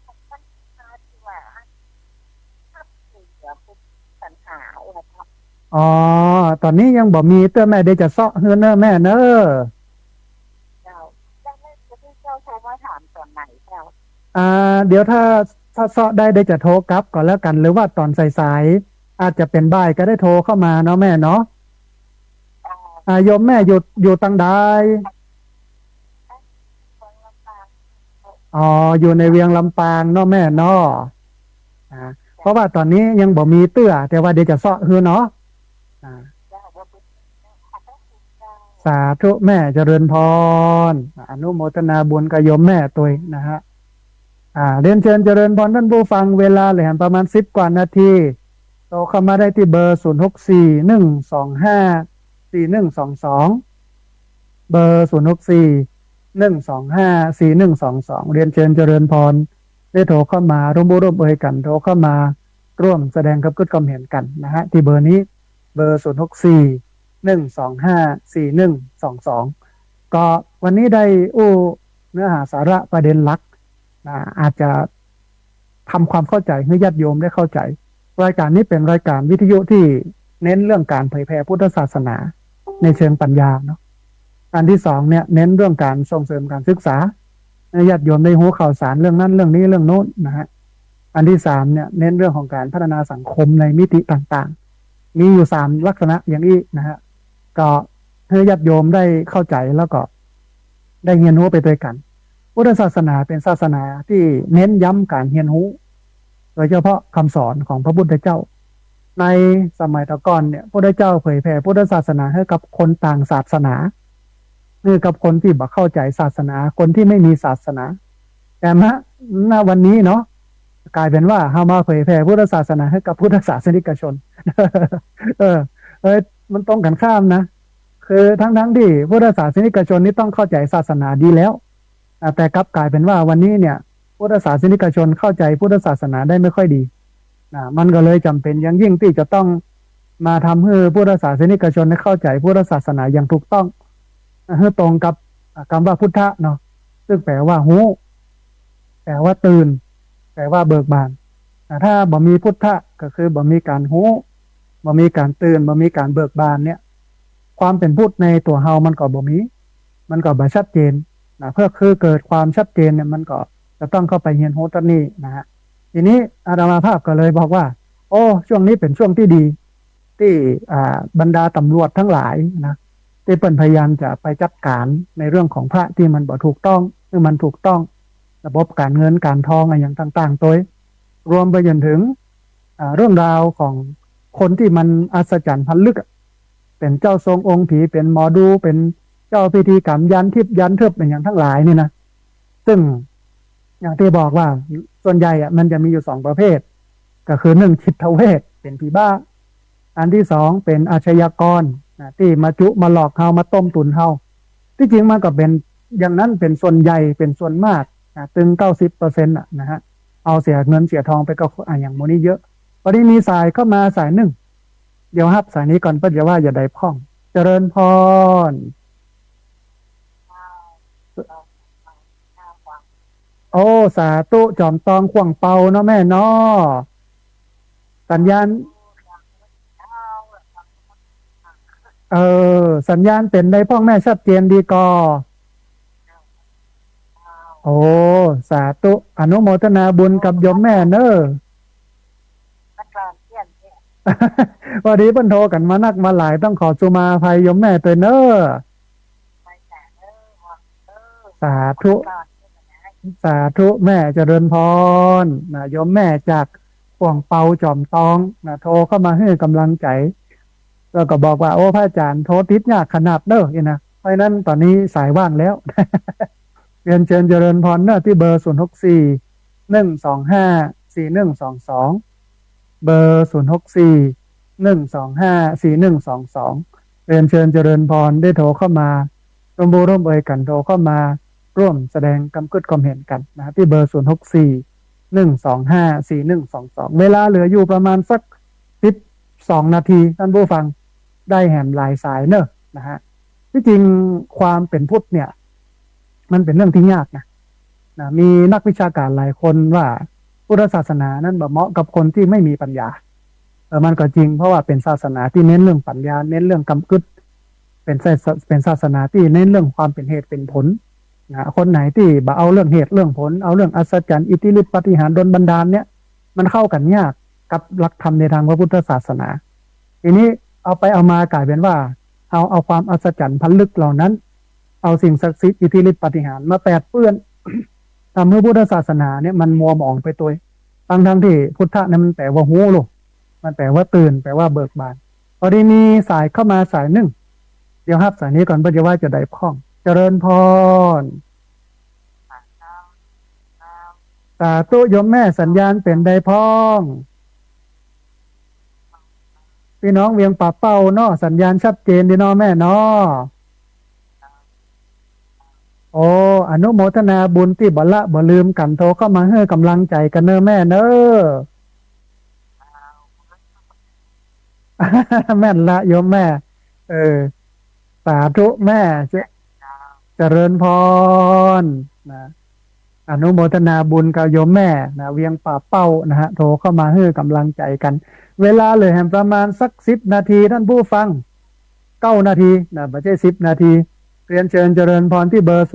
ของท่านที่ว่าถ้าเสือเป็นปัญหาอะไรครับอ๋อตอนนี้ยังบอกมีเตื้อแม่เดี๋ยวจะเซาะเฮือเนอแม่เนอเจ้าได้ไม่จะที่เจ้าโทรมาถามตอนไหนเจ้าเดี๋ยวถ้าเซาะได้เดี๋ยวจะโทรกลับก่อนแล้วกันหรือว่าตอนสายๆอาจจะเป็นบ่ายก็ได้โทรเข้ามาเนาะแม่เนาะอ๋อโยมแม่อยู่ตังใดคนละปางอ๋ออยู่ในเวียงลำปางเนาะแม่เนาะอ่าเพราะว่าตอนนี้ยังบอกมีเตื้อแต่ว่าเดี๋ยวจะเซาะเฮือเนาะอ่า เจ้าว่าเป็นขอบคุณเจ้าสาธุแม่เจริญพรอนุโมทนาบุญกับโยมแม่ตัวเองนะฮะเรียนเชิญเจริญพรท่านผู้ฟังเวลาเหลือประมาณ10 กว่านาทีโทรเข้ามาได้ที่เบอร์0641254122เบอร์0641254122เรียนเชิญเจริญพรได้โทรเข้ามาร่วมเอ่ยกันโทรเข้ามาร่วมแสดงความเห็นกันนะฮะที่เบอร์นี้เบอร์0641254122ก็วันนี้ได้เนื้อหาสาระประเด็นหลักอาจจะทำความเข้าใจให้ญาติโยมได้เข้าใจรายการนี้เป็นรายการวิทยุที่เน้นเรื่องการเผยแผ่พุทธศาสนาในเชิงปัญญาเนาะอันที่สองเนี่ยเน้นเรื่องการส่งเสริมการศึกษาให้ญาติโยมได้รู้ข่าวสารเรื่องนั้นเรื่องนี้เรื่องโน้นนะฮะอันที่สามเนี่ยเน้นเรื่องของการพัฒนาสังคมในมิติต่างๆมีอยู่3 ลักษณะอย่างนี้นะฮะก็ให้ญาติโยมได้เข้าใจแล้วก็ได้เรียนรู้ไปด้วยกันพุทธศาสนาเป็นศาสนาที่เน้นย้ำการเรียนรู้โดยเฉพาะคำสอนของพระพุทธเจ้าในสมัยตะก่อนเนี่ยพระพุทธเจ้าเผยแผ่พุทธศาสนาให้กับคนต่างศาสนาคือกับคนที่บ่เข้าใจศาสนาคนที่ไม่มีศาสนาแต่ณวันนี้เนาะกลายเป็นว่าเฮามาเผยแผ่พุทธศาสนาให้กับพุทธศาสนิกชน เออมันตรงกันข้ามนะคือทั้งที่พุทธศาสนิกชนนี่ต้องเข้าใจศาสนาดีแล้วแต่กลับกลายเป็นว่าวันนี้เนี่ยพุทธศาสนิกชนเข้าใจพุทธศาสนาได้ไม่ค่อยดีมันก็เลยจำเป็นอย่างยิ่งที่จะต้องมาทำให้พุทธศาสนิกชนได้เข้าใจพุทธศาสนาอย่างถูกต้องให้ตรงกับคำว่าพุทธะเนาะซึ่งแปลว่าหูแปลว่าตื่นแปลว่าเบิกบานถ้าบ่มีพุทธะก็คือบ่มีการหูบ่มีการตื่นบ่มีการเบิกบานเนี่ยความเป็นพุทธในตัวเฮามันก็บ่มีมันก็บ่ชัดเจนเพื่อคือเกิดความชัดเจนเนี่ยมันก็จะต้องเข้าไปเรียนรู้ตรงนี้นะฮะทีนี้อาตมาภาพก็เลยบอกว่าโอ้ช่วงนี้เป็นช่วงที่ดีที่บรรดาตำรวจทั้งหลายนะที่เปิ่นพยายามจะไปจัดการในเรื่องของพระที่มันบ่ถูกต้องคือมันถูกต้องระบบการเงินการทองอะไรอย่างต่างๆตัวรวมไปจนถึงเรื่องราวของคนที่มันอัศจรรย์พันลึกเป็นเจ้าทรงองค์ผีเป็นหมอดูเป็นเจ้าพิธีกรรมยันทิพย์ยันเทิบเป็นอย่างทั้งหลายนี่นะซึ่งอย่างที่บอกว่าส่วนใหญ่มันจะมีอยู่2 ประเภทก็คือ1จิตเวชเป็นผีบ้าอันที่2เป็นอาชญากรที่มาจุมาหลอกเฮามาต้มตุนเฮาที่จริงมันก็เป็นอย่างนั้นเป็นส่วนใหญ่เป็นส่วนมากตึง90%นะฮะเอาเสียเงินเสียทองไปก็อย่างโมนี้เยอะพอดีมีสายเข้ามาสายหนึ่งเดี๋ยวครับสายนี้ก่อนเพื่อจะว่าอย่าได้พ้องเจริญพรโอ้สาธุจอมตองขวางเปาเนาะแม่เนาะสัญญาณสัญญาณเป็นได้พ้องแม่ชัดเจนดีกอโอ้สาธุอนุโมทนาบุญกับโยมแม่เนอะพอดีเพิ่นโทรกันมานักมาหลายต้องขอสุมาภัยโยมแม่ตัวเนอะ สาธุสาธุแม่เจริญพรนะโยมแม่จากห่วงเปาจอมตองนะโทรเข้ามาให้กำลังใจแล้วก็บอกว่าโอ้พระอาจารย์โทรติดยากขนาดเด้อนะเพราะนั้นตอนนี้สายว่างแล้ว เรียนเชิญเจริญพรเนอะที่เบอร์064 125 4122เบอร์064 125 4122เรียนเชิญเจริญพรได้โทรเข้ามาร่วมบูร่วมเอ่ยกันโทรเข้ามาร่วมแสดงคำคิดความเห็นกันนะที่เบอร์064 125 4122เวลาเหลืออยู่ประมาณสัก12 นาทีท่านผู้ฟังได้แหมหลายสายเนอะนะฮะที่จริงความเป็นพุทธเนี่ยมันเป็นเรื่องที่ยากนะมีนักวิชาการหลายคนว่าพุทธศาสนานั้นเหมาะกับคนที่ไม่มีปัญญามันก็จริงเพราะว่าเป็นศาสนาที่เน้นเรื่องปัญญาเน้นเรื่องกำกึศเป็นศาสนาที่เน้นเรื่องความเป็นเหตุเป็นผลนะคนไหนที่บ่เอาเรื่องเหตุเรื่องผลเอาเรื่องอัศจรรย์อิทธิฤทธิปาฏิหาริย์ดลบันดาลเนี่ยมันเข้ากันยากกับหลักธรรมในทางพระพุทธศาสนาทีนี้เอาไปเอามากลายเป็นว่าเอาความอัศจรรย์พันลึกเหล่านั้นเอาสิ่งศักดิ์สิทธิ์อิทธิฤทธิปาฏิหาริย์มาแปดเปื้อน ทำให้พุทธศาสนาเนี่ยมันมัวหมองไปตัวทั้งที่พุทธะเนี่ยมันแปลว่าหูลูกมันแปลว่าตื่นแปลว่าเบิกบานพอดีมีสายเข้ามาสายหนึ่งเดี๋ยวครับสายนี้ก่อนเพื่อจะว่าจะได้พ้องเจริญพรสาธุโยมแม่สัญญาณเป็นได้พ้องพี่น้องเวียงป่าเป้าเนาะสัญญาณชัดเจนดีเนาะแม่เนาะโอ้อนุโมทนาบุญที่บ่ละบ่ลืมกันโทรเข้ามาให้กำลังใจกันเนอะแม่เนอะแม่นละโยมแม่สาธุแม่เจริญพรนะอนุโมทนาบุญกับโยมแม่นะเวียงป่าเป้านะฮะโทรเข้ามาให้กำลังใจกันเวลาเลยแห่งประมาณสัก10 นาทีท่านผู้ฟัง9 นาทีนะไม่ใช่10 นาทีเรียนเชิญเจริญพรที่เบอร์064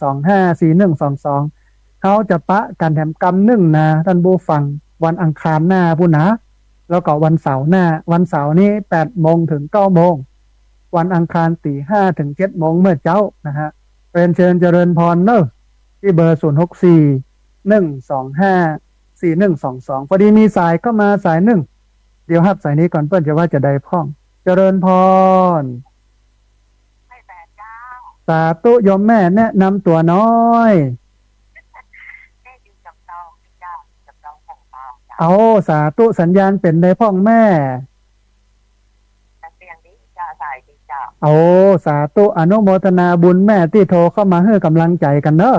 125 4122เขาจะปะกันแถมกำนึ่งนะท่านผู้ฟังวันอังคารหน้าผู้นะแล้วก็วันเสาร์หน้าวันเสาร์นี้8 โมงถึง 9 โมงวันอังคารตี 5 ถึง 7 โมงเมื่อเจ้านะฮะเรียนเชิญเจริญพรเนอะที่เบอร์064 125 4122พอดีมีสายเข้ามาสายหนึ่งเดี๋ยวครับสายนี้ก่อนเพื่อนจะว่าจะได้พ้องเจริญพรสาธุโยมแม่แนะนำตัวน้อยเอาสาธุสัญญาณเป็นได้พ้องแม่เอาสาธุอนุโมทนาบุญแม่ที่โทรเข้ามาให้กำลังใจกันเนอะ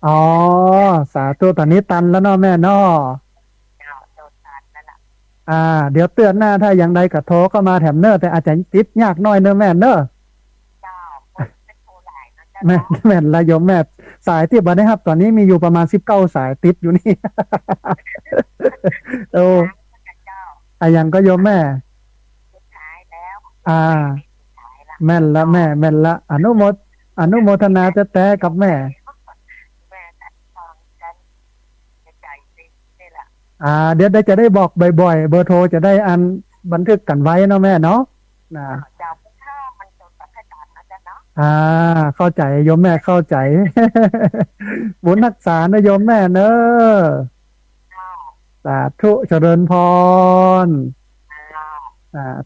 อ๋อสาธุตอนนี้ตันแล้วเนาะแม่เนาะเดี๋ยวเตือนหน้าถ้าอย่างใดก็โทรเข้ามาแถมเนอะแต่อาจจะติดยากน้อยเนอะแม่เนอะแม่ละโยมแม่สายที่บันได้ครับตอนนี้มีอยู่ประมาณ19 สายติดอยู่นี่ โอ้ยังก็โยมแม่แม่นละแม่นละอนุโมทนาแต่กับแม่เดี๋ยวจะได้บอกบ่อยๆเบอร์โทรจะได้อันบันทึกกันไว้เนาะแม่เนาะเข้าใจโยมแม่เข้าใจบุญรักษานะโยมแม่เนอะสาธุเจริญพร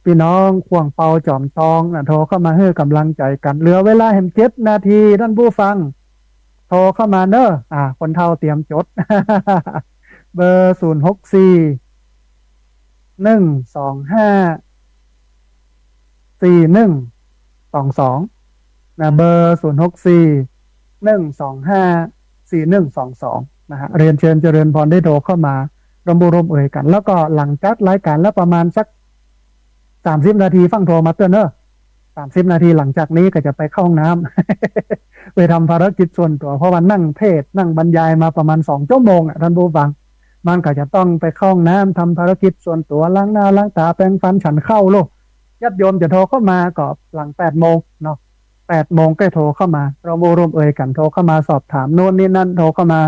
พี่น้องข่วงเปาจอมตองโทรเข้ามาให้กำลังใจกันเหลือเวลาแห่ง7 นาทีท่านผู้ฟังโทรเข้ามาเนอะคนเฒ่าเตรียมจด เบอร์064 125 4122นะเบอร์064 125 4122นะฮะเรียนเชิญเจริญพรได้โทรเข้ามารวมบุร่วมเอ่ยกันแล้วก็หลังจัดรายการแล้วประมาณสัก30 นาทีฟังโทรมาเตือนเนอะ30 นาทีหลังจากนี้ก็จะไปเข้าห้องน้ำ ไปทำภารกิจส่วนตัวเพราะว่านั่งเทศนั่งบรรยายมาประมาณ2 ชั่วโมงท่านผู้ฟังมันก็จะต้องไปเข้าห้องน้ำทำภารกิจส่วนตัวล้างหน้าล้างตาแปรงฟันฉันเข้าลูกญาติโยมจะโทรเข้ามาก็หลัง8 โมงเนาะ8 โมงก็โทรเข้ามาเราร่วมเอ่ยกันโทรเข้ามาสอบถามโน่นนี่นั่นโทรเข้ามา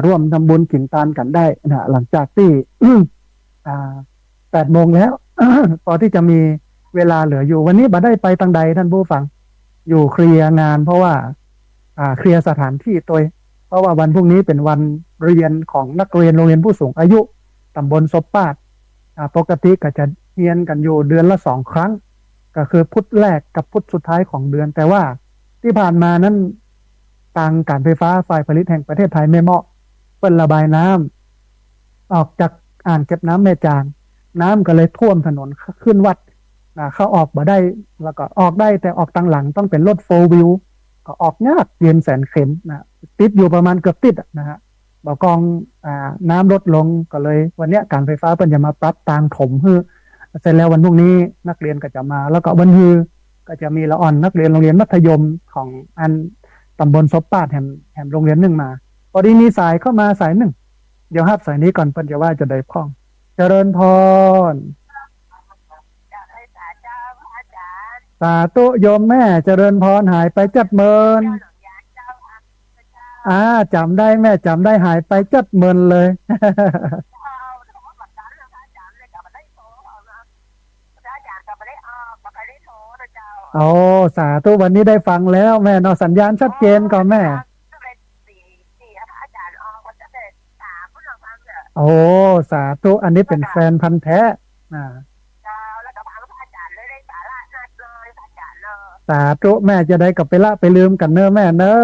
ร่วมทำบุญกินทานกันได้นะหลังจากที่ 8 โมงแล้ว พอที่จะมีเวลาเหลืออยู่วันนี้บัดได้ไปทางใดท่านผู้ฟังอยู่เคลียร์งานเพราะว่าเคลียร์สถานที่ตัวเพราะว่าวันพรุ่งนี้เป็นวันเรียนของนักเรียนโรงเรียนผู้สูงอายุตำบลศพปาดปกติก็จะเรียนกันอยู่เดือนละ2 ครั้งก็คือพุธแรกกับพุธสุดท้ายของเดือนแต่ว่าที่ผ่านมานั้นทางการไฟฟ้าฝ่ายผลิตแห่งประเทศไทยไม่เหมาะเปิดระบายน้ำออกจากอ่างเก็บน้ำแม่จางน้ำก็เลยท่วมถนนขึ้นวัดเข้าออกมาได้แล้วก็ออกได้แต่ออกทางหลังต้องเป็นรถ4 วิวก็ออกยากเย็นแสนเข็มติดอยู่ประมาณเกือบติดนะฮะบอกกองน้ำลดลงก็เลยวันนี้การไฟฟ้าเพิ่นจะมาปรับทางถมเสร็จแล้ววันพรุ่งนี้นักเรียนก็จะมาแล้วก็วันฮือก็จะมีละอ่อนนักเรียนโรงเรียนมัธยมของอันตำบลศพปาดแห่งโรงเรียนหนึ่งมาพอดีมีสายเข้ามาสายหนึ่งเดี๋ยวฮับสายนี้ก่อนเพิ่นจะว่าจะได้พ้องเจริญพรสาธุโยมแม่เจริญพรหายไปจัดเมินจำได้แม่จำได้หายไปจัดเมินเลย โอ้สาธุวันนี้ได้ฟังแล้วแม่เนาะสัญญาณชัดเจนก่อนแม่โอ้สาธุอันนี้เป็นแฟนพันธุ์แท้สาธุแม่จะได้กลับไปละไปลืมกันเนอะแม่เนอะ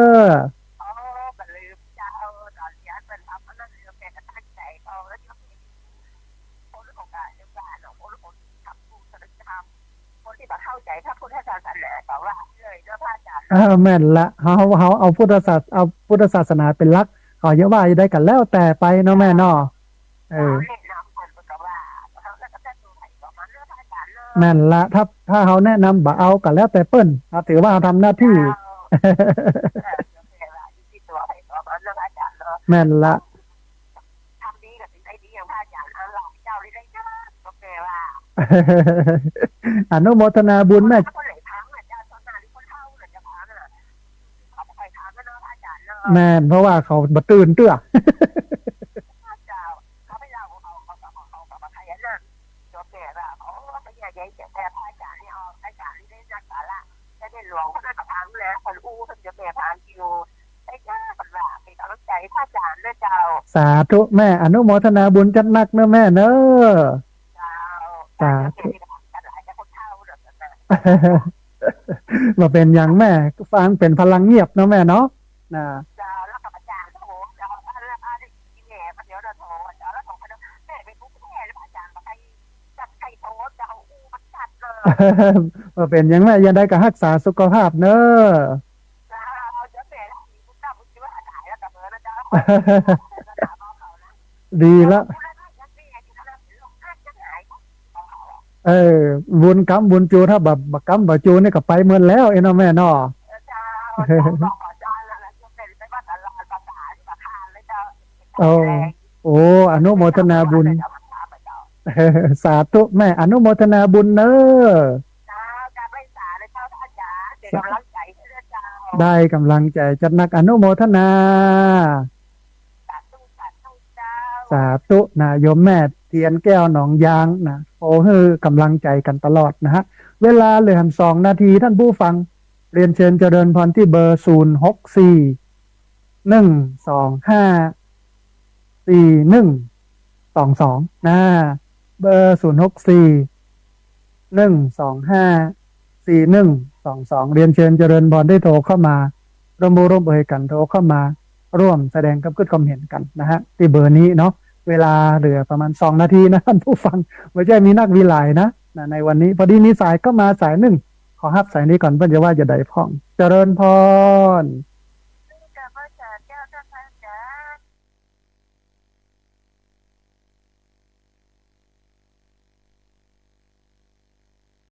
แม่นละเขาเอาพุทธศาสนาเป็นหลักขอเยอะว่าจะได้กันแล้วแต่ไปเนาะแม่เนาะแม่นละถ้าเขาแนะนำบ่เอากันแล้วแต่เปิ้นเขาถือว่าเขาทำหน้าที่ แม่นละอนุโมทนาบุญแม่แม่นเพราะว่าเขาบัตื่นเตื้อสาธุแม่อนุโมทนาบุญจัดนักเนอะแม่เนอะสาธุมาเป็นอย่างแม่ฟังเป็นพลังเงียบเนาะแม่เนาะนะมาเป็นอย่างแม่ยังได้ก็รักษาสุขภาพเนอะดีละบุญกรรมบุญจูถ้าแบบกรรมบ่จูนี่ก็ไปเมือนแล้วเนาะแม่เนาะโอ้อนุโมทนาบุญสาธุแม่อนุโมทนาบุญเนอะได้กำลังใจจัดนักอนุโมทนาสาธุนะโยมแม่เทียนแก้วหนองยางนะโอ้ฮือกำลังใจกันตลอดนะฮะเวลาเหลือ2 นาทีท่านผู้ฟังเรียนเชิญเจริญพรที่เบอร์064 125 4122นะเบอร์064 125 4122เรียนเชิญเจริญพรได้โทรเข้ามาร่วมเอ่ยกันโทรเข้ามาร่วมแสดงความเห็นกันนะฮะที่เบอร์นี้เนาะเวลาเหลือประมาณ2 นาทีนะท่านผู้ฟังไม่ใช่มีนักวิไลนะในวันนี้พอดีมีสายก็มาสายหนึ่งขอฮับสายนี้ก่อนเพื่อจะว่าจะได้พ้องเจริญพร